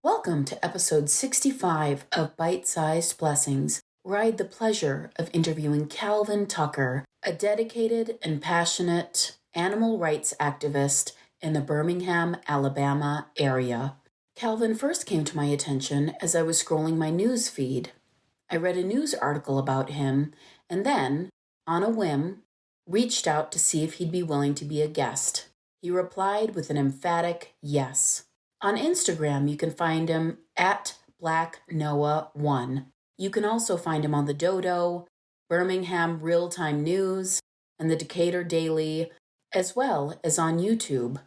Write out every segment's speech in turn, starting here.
Welcome to episode 65 of Bite-Sized Blessings, where I had the pleasure of interviewing Calvin Tucker, a dedicated and passionate animal rights activist in the Birmingham, Alabama area. Calvin first came to my attention as I was scrolling my news feed. I read a news article about him and then, on a whim, reached out to see if he'd be willing to be a guest. He replied with an emphatic yes. On Instagram, you can find him at BlackNoah1. You can also find him on the Dodo, Birmingham Real-Time News, and the Decatur Daily, as well as on YouTube.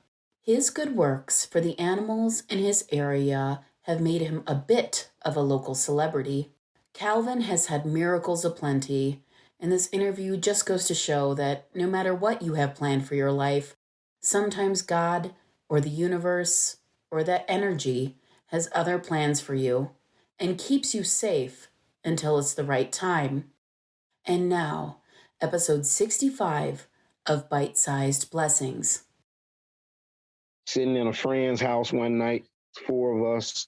His good works for the animals in his area have made him a bit of a local celebrity. Calvin has had miracles aplenty, and this interview just goes to show that no matter what you have planned for your life, sometimes God or the universe or that energy has other plans for you and keeps you safe until it's the right time. And now, episode 65 of Bite-Sized Blessings. Sitting in a friend's house one night, four of us.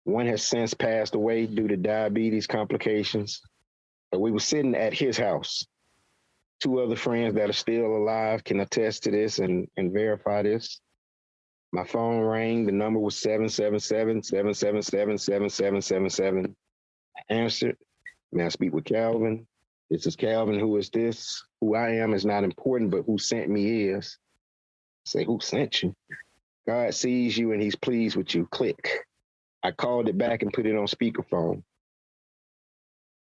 One has since passed away due to diabetes complications. But we were sitting at his house. Two other friends that are still alive can attest to this and verify this. My phone rang. The number was 777-777-7777. I answered. May I speak with Calvin? This is Calvin. Who is this? Who I am is not important, but who sent me is. I say, who sent you? God sees you and he's pleased with you. Click. I called it back and put it on speakerphone.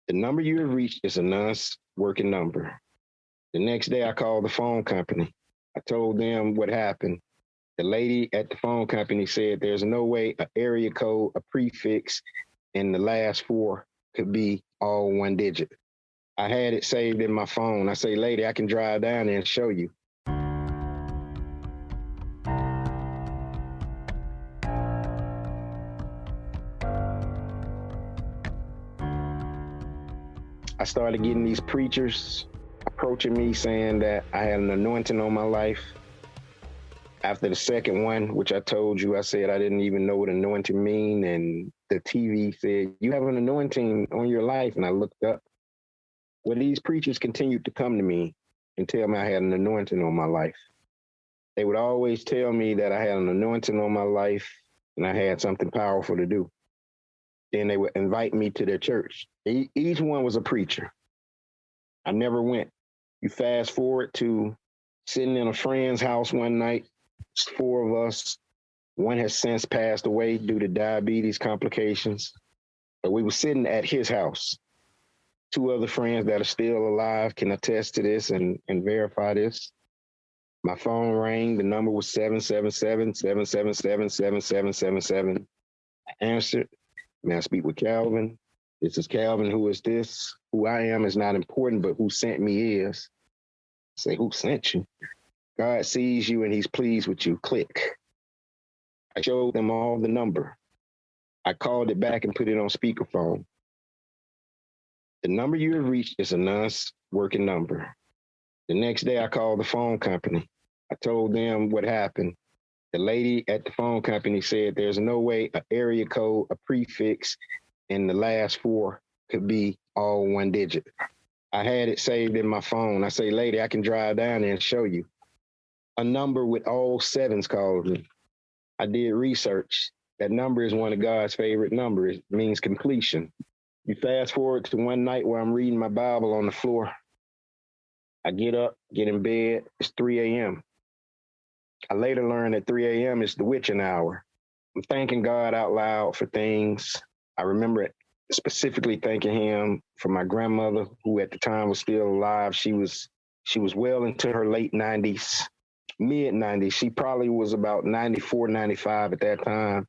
The number you have reached is a non-working number. The next day I called the phone company. I told them what happened. The lady at the phone company said there's no way an area code, a prefix, and the last four could be all one digit. I had it saved in my phone. I say, lady, I can drive down there and show you. I started getting these preachers approaching me saying that I had an anointing on my life. After the second one, which I told you, I said I didn't even know what anointing mean. And the TV said, you have an anointing on your life. And I looked up. Well, these preachers continued to come to me and tell me I had an anointing on my life. They would always tell me that I had an anointing on my life and I had something powerful to do. Then they would invite me to their church. Each one was a preacher. I never went. You fast forward to sitting in a friend's house one night. Four of us. One has since passed away due to diabetes complications. But we were sitting at his house. Two other friends that are still alive can attest to this and verify this. My phone rang. The number was 777-777-7777. I answered. May I speak with Calvin? This is Calvin. Who is this? Who I am is not important, but who sent me is. I say, who sent you? God sees you and he's pleased with you. Click. I showed them all the number. I called it back and put it on speakerphone. The number you have reached is a non-working number. The next day I called the phone company. I told them what happened. The lady at the phone company said there's no way an area code, a prefix, and the last four could be all one digit. I had it saved in my phone. I say, lady, I can drive down there and show you. A number with all sevens called me. I did research. That number is one of God's favorite numbers. It means completion. You fast forward to one night where I'm reading my Bible on the floor. I get up, get in bed. It's 3 a.m. I later learned that 3 a.m. is the witching hour. I'm thanking God out loud for things. I remember it specifically thanking him for my grandmother, who at the time was still alive. She was well into her late 90s. Mid-90s. She probably was about 94, 95 at that time.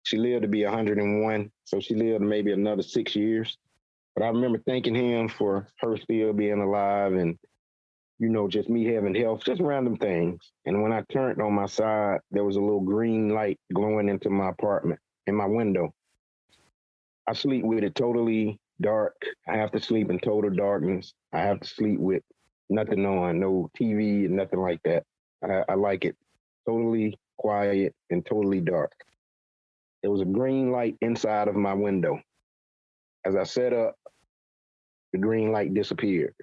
She lived to be 101, so she lived maybe another 6 years. But I remember thanking him for her still being alive and, just me having health, just random things. And when I turned on my side, there was a little green light glowing into my apartment, in my window. I sleep with it totally dark. I have to sleep in total darkness. I have to sleep with nothing on, no TV and nothing like that. I like it totally quiet and totally dark. there was a green light inside of my window. As I sat up, the green light disappeared.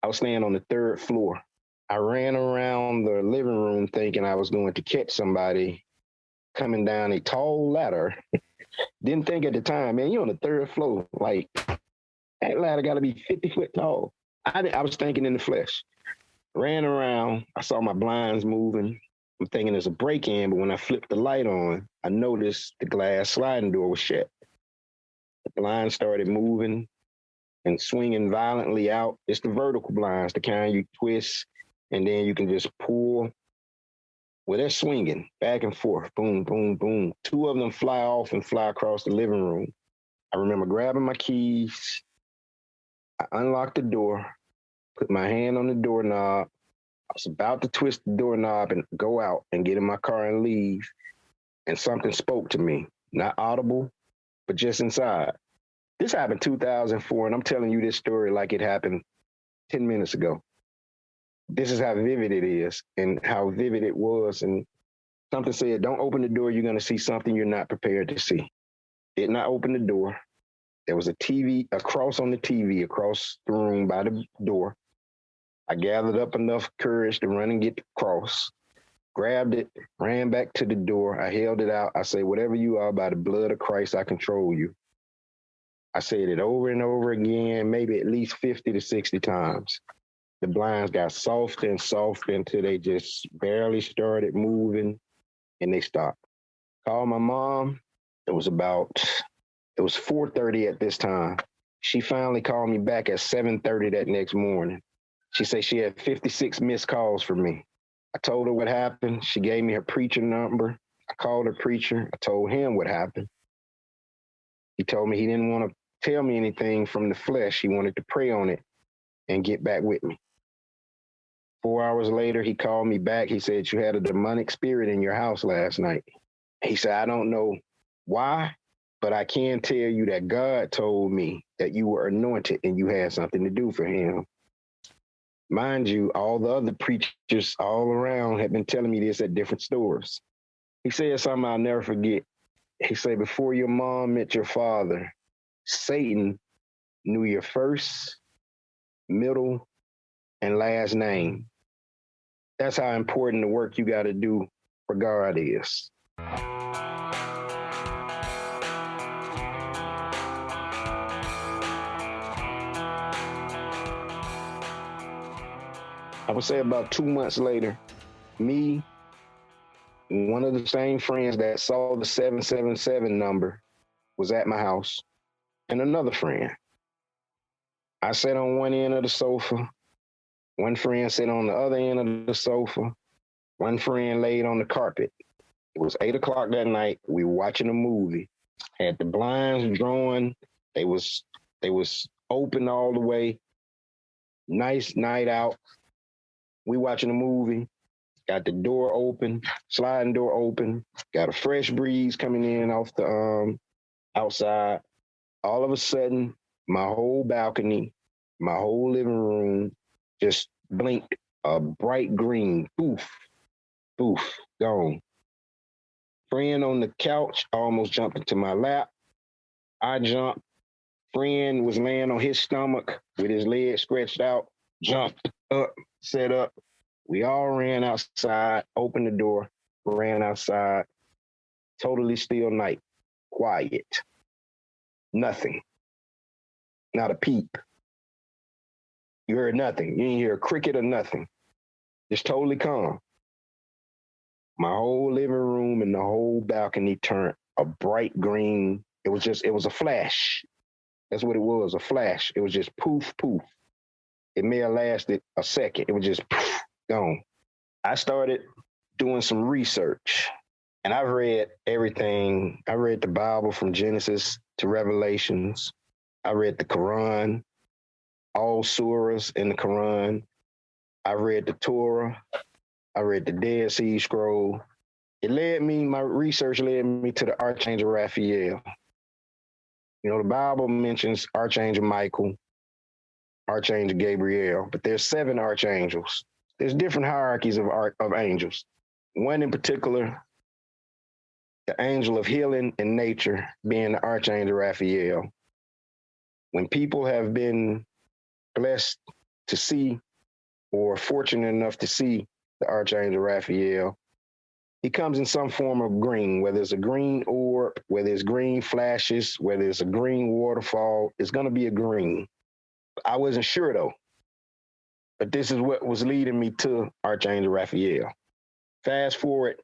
I was staying on the third floor. I ran around the living room thinking I was going to catch somebody coming down a tall ladder. Didn't think at the time, man, you're on the third floor. Like, that ladder got to be 50 foot tall. I was thinking in the flesh. Ran around. I saw my blinds moving. I'm thinking there's a break-in, but when I flipped the light on, I noticed the glass sliding door was shut. The blinds started moving and swinging violently out. It's the vertical blinds, the kind you twist, and then you can just pull. Well, they're swinging back and forth, boom, boom, boom. Two of them fly off and fly across the living room. I remember grabbing my keys. I unlocked the door, put my hand on the doorknob. I was about to twist the doorknob and go out and get in my car and leave. And something spoke to me, not audible, but just inside. This happened 2004, and I'm telling you this story like it happened 10 minutes ago. This is how vivid it is and how vivid it was. And something said, don't open the door. You're going to see something you're not prepared to see. Did not open the door. There was a TV, across on the TV, across the room by the door. I gathered up enough courage to run and get across, grabbed it, ran back to the door. I held it out. I say, whatever you are, by the blood of Christ, I control you. I said it over and over again, maybe at least 50 to 60 times. The blinds got softer and softer until they just barely started moving and they stopped. Called my mom. It was 4:30 at this time. She finally called me back at 7:30 that next morning. She said she had 56 missed calls from me. I told her what happened. She gave me her preacher number. I called her preacher. I told him what happened. He told me he didn't want to tell me anything from the flesh. He wanted to pray on it and get back with me. 4 hours later, he called me back. He said, you had a demonic spirit in your house last night. He said, I don't know why, but I can tell you that God told me that you were anointed and you had something to do for him. Mind you, all the other preachers all around had been telling me this at different stores. He said something I'll never forget. He said, before your mom met your father, Satan knew your first, middle, and last name. That's how important the work you got to do for God is. I would say about 2 months later, me, one of the same friends that saw the 777 number was at my house, and another friend. I sat on one end of the sofa. One friend sat on the other end of the sofa. One friend laid on the carpet. It was 8 o'clock that night. We were watching a movie. Had the blinds drawn. They was open all the way. Nice night out. We watching a movie, got the door open, sliding door open, got a fresh breeze coming in off the outside. All of a sudden, my whole balcony, my whole living room just blinked a bright green. Poof, poof, gone. Friend on the couch almost jumped into my lap. I jumped. Friend was laying on his stomach with his legs stretched out, jumped up, sat up. We all ran outside, opened the door, ran outside. Totally still night, quiet. Nothing. Not a peep. You heard nothing. You didn't hear a cricket or nothing. Just totally calm. My whole living room and the whole balcony turned a bright green. It was a flash. That's what it was, a flash. It was just poof, poof. It may have lasted a second. It was just poof, gone. I started doing some research, and I've read everything. I read the Bible from Genesis to Revelations. I read the Quran, all surahs in the Quran. I read the Torah. I read the Dead Sea Scroll. My research led me to the Archangel Raphael. You know, the Bible mentions Archangel Michael, Archangel Gabriel, but there's 7 archangels. There's different hierarchies of angels. One in particular the angel of healing and nature, being the Archangel Raphael. When people have been blessed to see or fortunate enough to see the Archangel Raphael, he comes in some form of green, whether it's a green orb, whether it's green flashes, whether it's a green waterfall, it's going to be a green. I wasn't sure though, but this is what was leading me to Archangel Raphael. Fast forward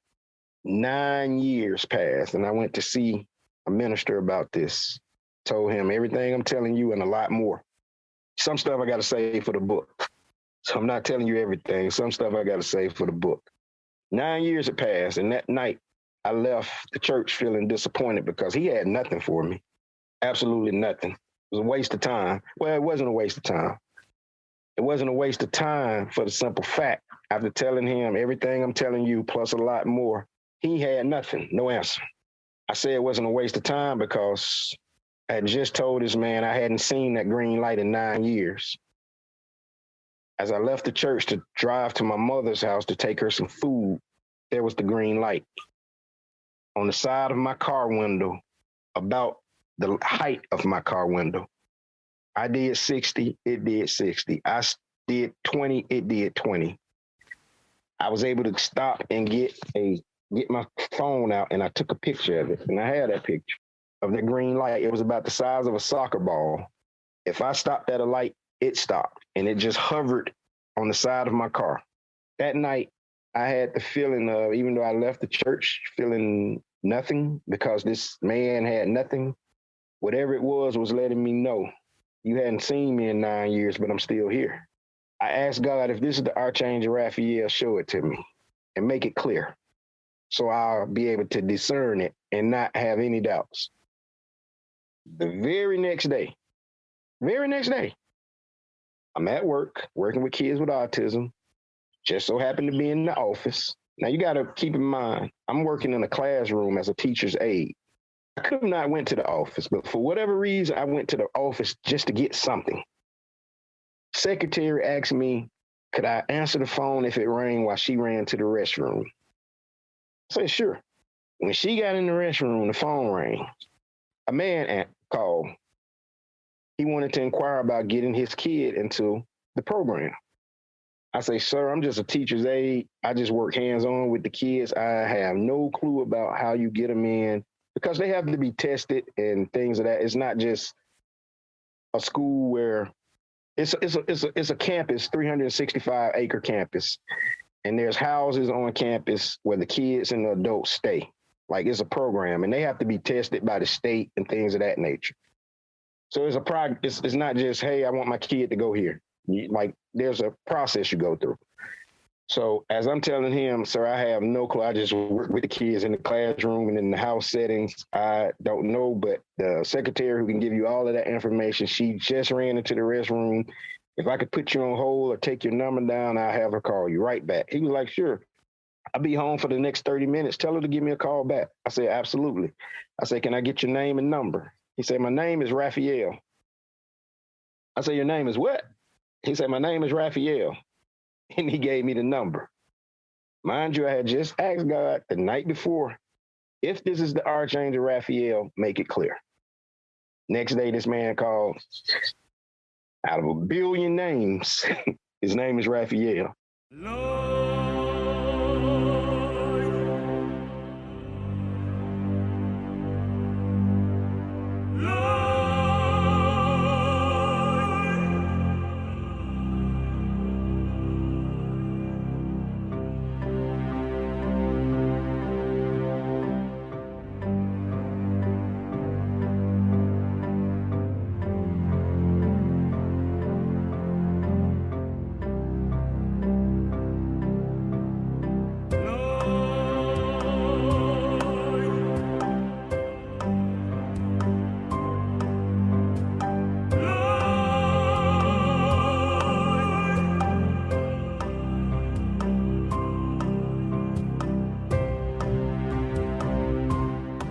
9 years passed, and I went to see a minister about this. Told him everything I'm telling you and a lot more. Some stuff I got to say for the book. So I'm not telling you everything. Some stuff I got to say for the book. 9 years had passed, and that night I left the church feeling disappointed because he had nothing for me. Absolutely nothing. It was a waste of time. Well, it wasn't a waste of time. It wasn't a waste of time for the simple fact, after telling him everything I'm telling you plus a lot more, he had nothing, no answer. I say it wasn't a waste of time because I had just told this man I hadn't seen that green light in 9 years. As I left the church to drive to my mother's house to take her some food, there was the green light. On the side of my car window, about the height of my car window. I did 60, it did 60. I did 20, it did 20. I was able to stop and get my phone out, and I took a picture of it, and I had that picture of the green light. It was about the size of a soccer ball. If I stopped at a light, it stopped, and it just hovered on the side of my car. That night, I had the feeling of, even though I left the church feeling nothing because this man had nothing, whatever it was letting me know, you hadn't seen me in 9 years, but I'm still here. I asked God, if this is the Archangel Raphael, show it to me and make it clear so I'll be able to discern it and not have any doubts. The very next day, I'm at work, working with kids with autism, just so happened to be in the office. Now, you got to keep in mind, I'm working in a classroom as a teacher's aide. I could have not went to the office, but for whatever reason, I went to the office just to get something. Secretary asked me, could I answer the phone if it rang while she ran to the restroom? I said, sure. When she got in the restroom, the phone rang. A man called. He wanted to inquire about getting his kid into the program. I say, sir, I'm just a teacher's aide. I just work hands-on with the kids. I have no clue about how you get them in because they have to be tested and things of that. It's not just a school where it's a campus, 365-acre campus, and there's houses on campus where the kids and the adults stay. Like, it's a program, and they have to be tested by the state and things of that nature. So it's not just, hey, I want my kid to go here. There's a process you go through. So as I'm telling him, sir, I have no clue. I just work with the kids in the classroom and in the house settings. I don't know, but the secretary who can give you all of that information, she just ran into the restroom. If I could put you on hold or take your number down, I'll have her call you right back. He was like, sure. I'll be home for the next 30 minutes. Tell her to give me a call back. I said, absolutely. I said, can I get your name and number? He said, my name is Raphael. I said, your name is what? He said, my name is Raphael. And he gave me the number. Mind you, I had just asked God the night before, if this is the Archangel Raphael, make it clear. Next day, this man called. Out of a billion names, his name is Raphael.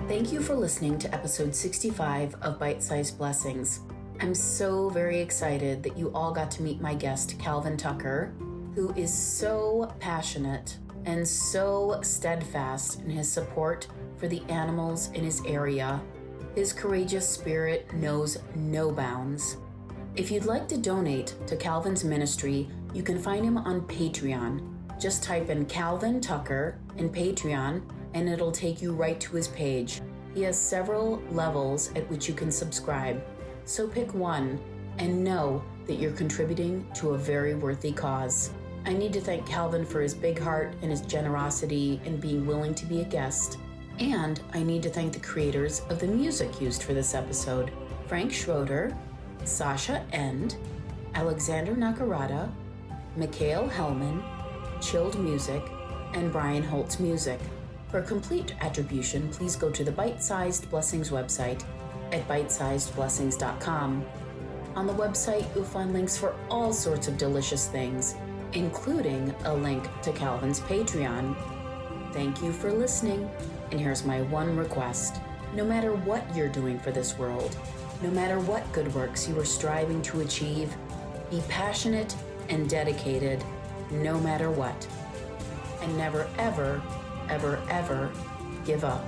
Thank you for listening to episode 65 of Bite-Sized Blessings. I'm so very excited that you all got to meet my guest, Calvin Tucker, who is so passionate and so steadfast in his support for the animals in his area. His courageous spirit knows no bounds. If you'd like to donate to Calvin's ministry, you can find him on Patreon. Just type in Calvin Tucker in Patreon, and it'll take you right to his page. He has several levels at which you can subscribe, so pick one and know that you're contributing to a very worthy cause. I need to thank Calvin for his big heart and his generosity in being willing to be a guest. And I need to thank the creators of the music used for this episode: Frank Schroeder, Sasha End, Alexander Nakarada, Mikhail Hellman, Chilled Music, and Brian Holtz Music. For complete attribution, please go to the Bite-Sized Blessings website at bitesizedblessings.com. On the website, you'll find links for all sorts of delicious things, including a link to Calvin's Patreon. Thank you for listening, and here's my one request. No matter what you're doing for this world, no matter what good works you are striving to achieve, be passionate and dedicated no matter what. And never, ever, ever, ever give up.